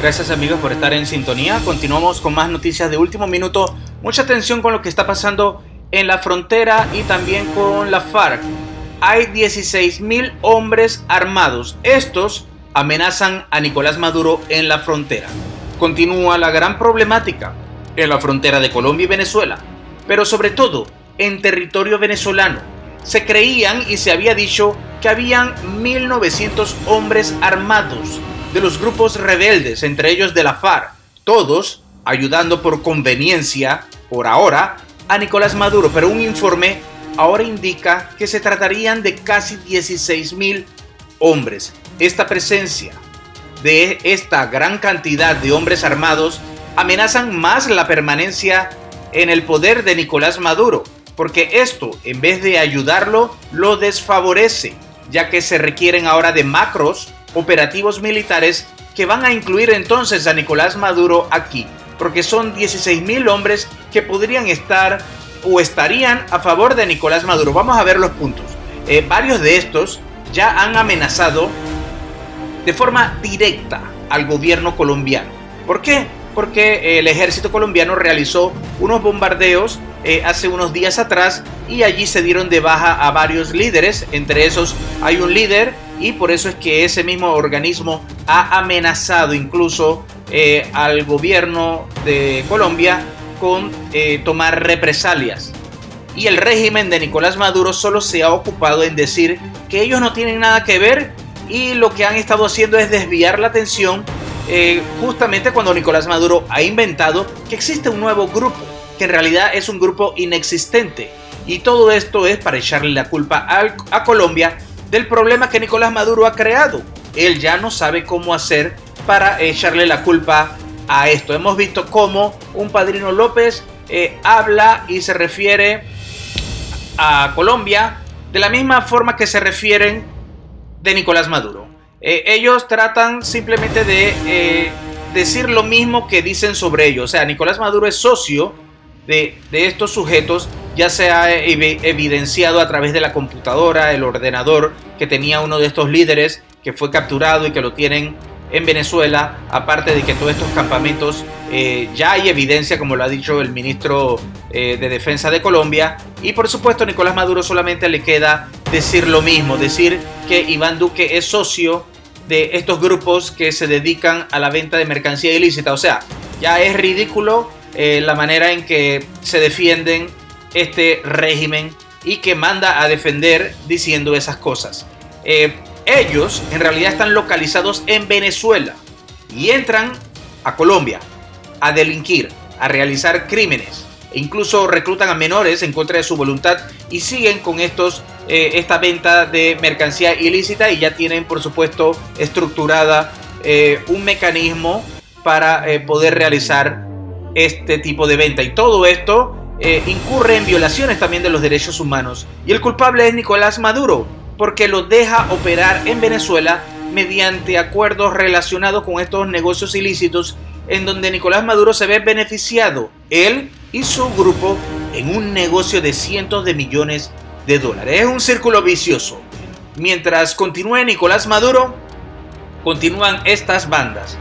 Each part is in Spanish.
Gracias amigos por estar en sintonía. Continuamos con más noticias de último minuto. Mucha atención con lo que está pasando en la frontera y también con la FARC. Hay 16.000 hombres armados. Estos amenazan a Nicolás Maduro en la frontera. Continúa la gran problemática en la frontera de Colombia y Venezuela, pero sobre todo en territorio venezolano. Se creían y se había dicho que habían 1.900 hombres armados de los grupos rebeldes, entre ellos de la FARC, todos ayudando por conveniencia, por ahora, a Nicolás Maduro, pero un informe ahora indica que se tratarían de casi 16.000 hombres. Esta presencia de esta gran cantidad de hombres armados amenazan más la permanencia en el poder de Nicolás Maduro, porque esto, en vez de ayudarlo, lo desfavorece, ya que se requieren ahora de macros operativos militares que van a incluir entonces a Nicolás Maduro aquí, porque son 16.000 hombres que podrían estar o estarían a favor de Nicolás Maduro. Vamos a ver los puntos. Varios de estos ya han amenazado de forma directa al gobierno colombiano. ¿Por qué? Porque el ejército colombiano realizó unos bombardeos hace unos días atrás y allí se dieron de baja a varios líderes. Entre esos hay un líder y por eso es que ese mismo organismo ha amenazado incluso al gobierno de Colombia con tomar represalias. Y el régimen de Nicolás Maduro solo se ha ocupado en decir que ellos no tienen nada que ver y lo que han estado haciendo es desviar la atención justamente cuando Nicolás Maduro ha inventado que existe un nuevo grupo, que en realidad es un grupo inexistente. Y todo esto es para echarle la culpa a Colombia del problema que Nicolás Maduro ha creado. Él ya no sabe cómo hacer para echarle la culpa a esto. Hemos visto cómo un Padrino López habla y se refiere a Colombia de la misma forma que se refieren de Nicolás Maduro. Ellos tratan simplemente de decir lo mismo que dicen sobre ellos. O sea, Nicolás Maduro es socio de estos sujetos. Ya se ha evidenciado a través de la computadora, el ordenador que tenía uno de estos líderes que fue capturado y que lo tienen en Venezuela. Aparte de que todos estos campamentos ya hay evidencia, como lo ha dicho el ministro de Defensa de Colombia. Y por supuesto Nicolás Maduro solamente le queda decir lo mismo, decir que Iván Duque es socio de estos grupos que se dedican a la venta de mercancía ilícita. O sea, ya es ridículo la manera en que se defienden este régimen y que manda a defender diciendo esas cosas. Ellos en realidad están localizados en Venezuela y entran a Colombia a delinquir, a realizar crímenes e incluso reclutan a menores en contra de su voluntad y siguen con esta venta de mercancía ilícita, y ya tienen por supuesto estructurada un mecanismo para poder realizar este tipo de venta, y todo esto incurre en violaciones también de los derechos humanos, y el culpable es Nicolás Maduro porque lo deja operar en Venezuela mediante acuerdos relacionados con estos negocios ilícitos, en donde Nicolás Maduro se ve beneficiado, él y su grupo, en un negocio de cientos de millones de dólares. Es un círculo vicioso. Mientras continúe Nicolás Maduro, continúan estas bandas.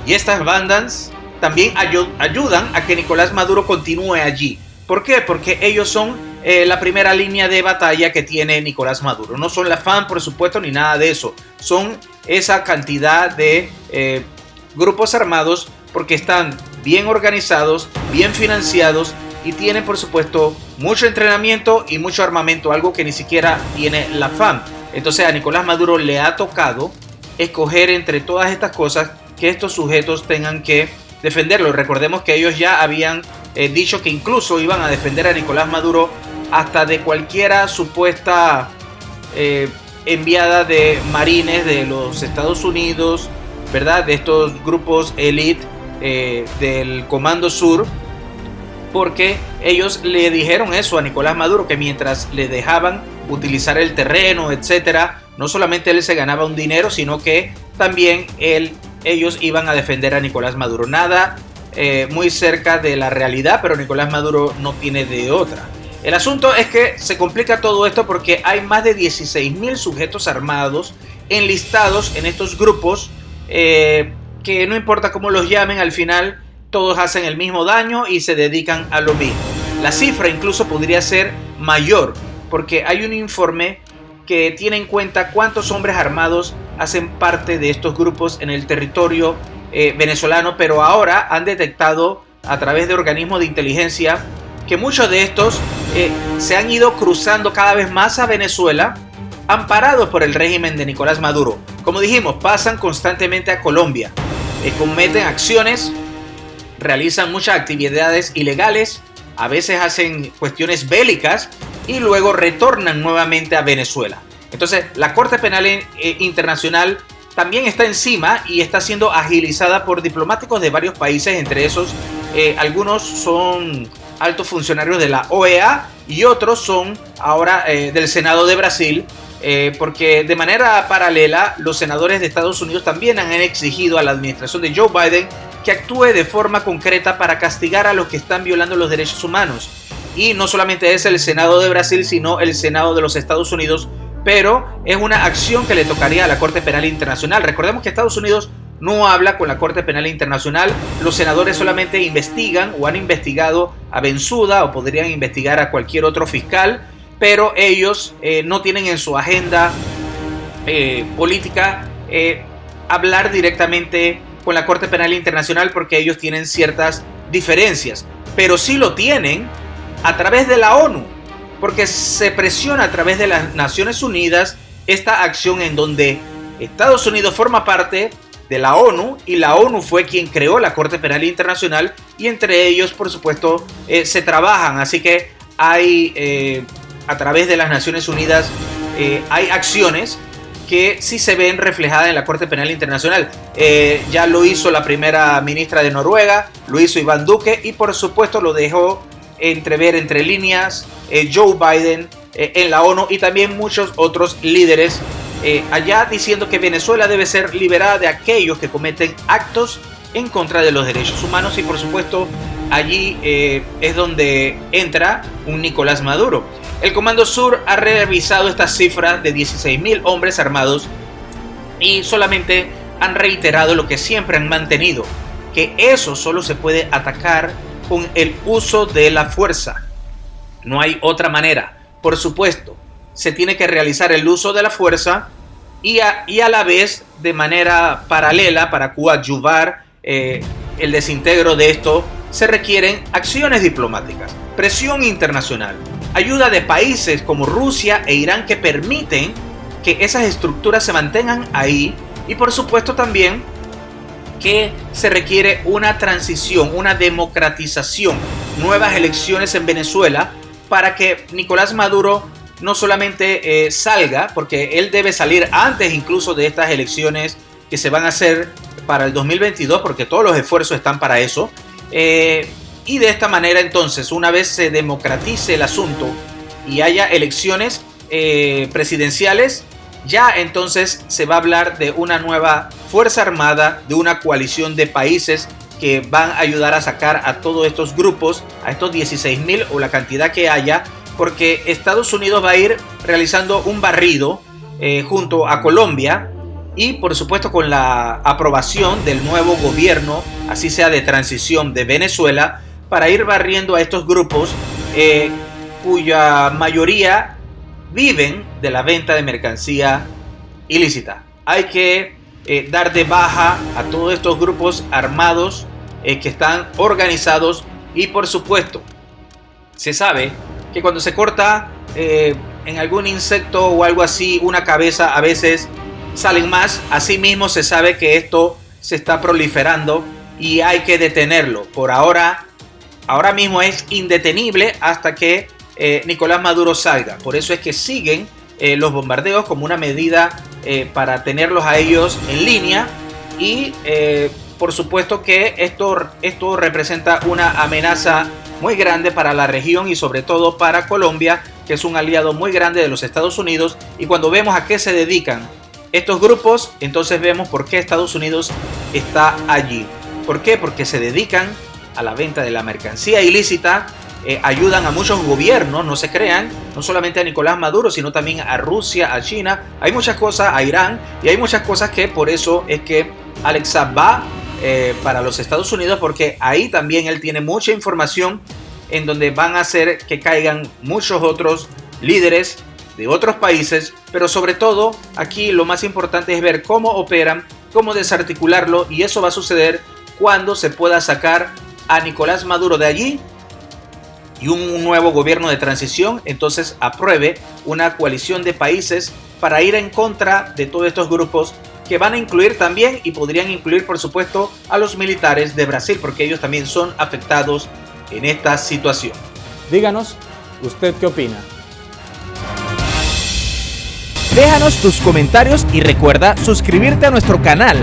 Y estas bandas también ayudan a que Nicolás Maduro continúe allí. ¿Por qué? Porque ellos son la primera línea de batalla que tiene Nicolás Maduro. No son la FARC, por supuesto, ni nada de eso. Son esa cantidad de grupos armados, porque están bien organizados, bien financiados y tienen, por supuesto, mucho entrenamiento y mucho armamento, algo que ni siquiera tiene la FARC. Entonces a Nicolás Maduro le ha tocado escoger entre todas estas cosas que estos sujetos tengan que defenderlo. Recordemos que ellos ya habían dicho que incluso iban a defender a Nicolás Maduro hasta de cualquiera supuesta enviada de marines de los Estados Unidos, ¿verdad? De estos grupos elite del Comando Sur, porque ellos le dijeron eso a Nicolás Maduro, que mientras le dejaban utilizar el terreno, etcétera, no solamente él se ganaba un dinero, sino que también ellos iban a defender a Nicolás Maduro. Nada muy cerca de la realidad, pero Nicolás Maduro no tiene de otra. El asunto es que se complica todo esto porque hay más de 16.000 sujetos armados enlistados en estos grupos que no importa cómo los llamen, al final todos hacen el mismo daño y se dedican a lo mismo. La cifra incluso podría ser mayor, porque hay un informe que tiene en cuenta cuántos hombres armados hacen parte de estos grupos en el territorio venezolano, pero ahora han detectado a través de organismos de inteligencia que muchos de estos se han ido cruzando cada vez más a Venezuela, amparados por el régimen de Nicolás Maduro. Como dijimos, pasan constantemente a Colombia, cometen acciones, realizan muchas actividades ilegales, a veces hacen cuestiones bélicas y luego retornan nuevamente a Venezuela. Entonces, la Corte Penal Internacional también está encima y está siendo agilizada por diplomáticos de varios países, entre esos algunos son altos funcionarios de la OEA y otros son ahora del Senado de Brasil, porque de manera paralela los senadores de Estados Unidos también han exigido a la administración de Joe Biden que actúe de forma concreta para castigar a los que están violando los derechos humanos. Y no solamente es el Senado de Brasil, sino el Senado de los Estados Unidos, pero es una acción que le tocaría a la Corte Penal Internacional. Recordemos que Estados Unidos no habla con la Corte Penal Internacional, los senadores solamente investigan o han investigado a Bensouda o podrían investigar a cualquier otro fiscal, pero ellos no tienen en su agenda política hablar directamente con la Corte Penal Internacional porque ellos tienen ciertas diferencias, pero sí lo tienen a través de la ONU, porque se presiona a través de las Naciones Unidas esta acción en donde Estados Unidos forma parte de la ONU y la ONU fue quien creó la Corte Penal Internacional y entre ellos, por supuesto, se trabajan. Así que hay, a través de las Naciones Unidas, hay acciones que sí se ven reflejadas en la Corte Penal Internacional. Ya lo hizo la primera ministra de Noruega, lo hizo Iván Duque y por supuesto lo dejó entrever entre líneas Joe Biden en la ONU y también muchos otros líderes allá diciendo que Venezuela debe ser liberada de aquellos que cometen actos en contra de los derechos humanos y por supuesto allí es donde entra un Nicolás Maduro. El Comando Sur ha revisado estas cifras de 16.000 hombres armados y solamente han reiterado lo que siempre han mantenido, que eso solo se puede atacar con el uso de la fuerza. No hay otra manera. Por supuesto, se tiene que realizar el uso de la fuerza y a la vez, de manera paralela, para coadyuvar el desintegro de esto, se requieren acciones diplomáticas, presión internacional, ayuda de países como Rusia e Irán que permiten que esas estructuras se mantengan ahí y por supuesto también que se requiere una transición, una democratización, nuevas elecciones en Venezuela para que Nicolás Maduro no solamente salga, porque él debe salir antes incluso de estas elecciones que se van a hacer para el 2022, porque todos los esfuerzos están para eso, y de esta manera entonces, una vez se democratice el asunto y haya elecciones presidenciales, ya entonces se va a hablar de una nueva fuerza armada, de una coalición de países que van a ayudar a sacar a todos estos grupos, a estos 16.000 o la cantidad que haya, porque Estados Unidos va a ir realizando un barrido junto a Colombia y por supuesto con la aprobación del nuevo gobierno, así sea de transición de Venezuela, para ir barriendo a estos grupos cuya mayoría viven de la venta de mercancía ilícita. Hay que dar de baja a todos estos grupos armados que están organizados y por supuesto se sabe que cuando se corta en algún insecto o algo así una cabeza a veces salen más. Asimismo se sabe que esto se está proliferando y hay que detenerlo. Por ahora mismo es indetenible hasta que Nicolás Maduro salga. Por eso es que siguen los bombardeos como una medida para tenerlos a ellos en línea y por supuesto que esto representa una amenaza muy grande para la región y sobre todo para Colombia, que es un aliado muy grande de los Estados Unidos. Y cuando vemos a qué se dedican estos grupos, entonces vemos por qué Estados Unidos está allí. ¿Por qué? Porque se dedican a la venta de la mercancía ilícita, ayudan a muchos gobiernos, no se crean, no solamente a Nicolás Maduro, sino también a Rusia, a China, hay muchas cosas, a Irán, y hay muchas cosas que por eso es que Alex Saab va para los Estados Unidos, porque ahí también él tiene mucha información en donde van a hacer que caigan muchos otros líderes de otros países, pero sobre todo aquí lo más importante es ver cómo operan, cómo desarticularlo, y eso va a suceder cuando se pueda sacar a Nicolás Maduro de allí y un nuevo gobierno de transición entonces apruebe una coalición de países para ir en contra de todos estos grupos, que van a incluir también y podrían incluir por supuesto a los militares de Brasil, porque ellos también son afectados en esta situación. Díganos, ¿usted qué opina? Déjanos tus comentarios y recuerda suscribirte a nuestro canal.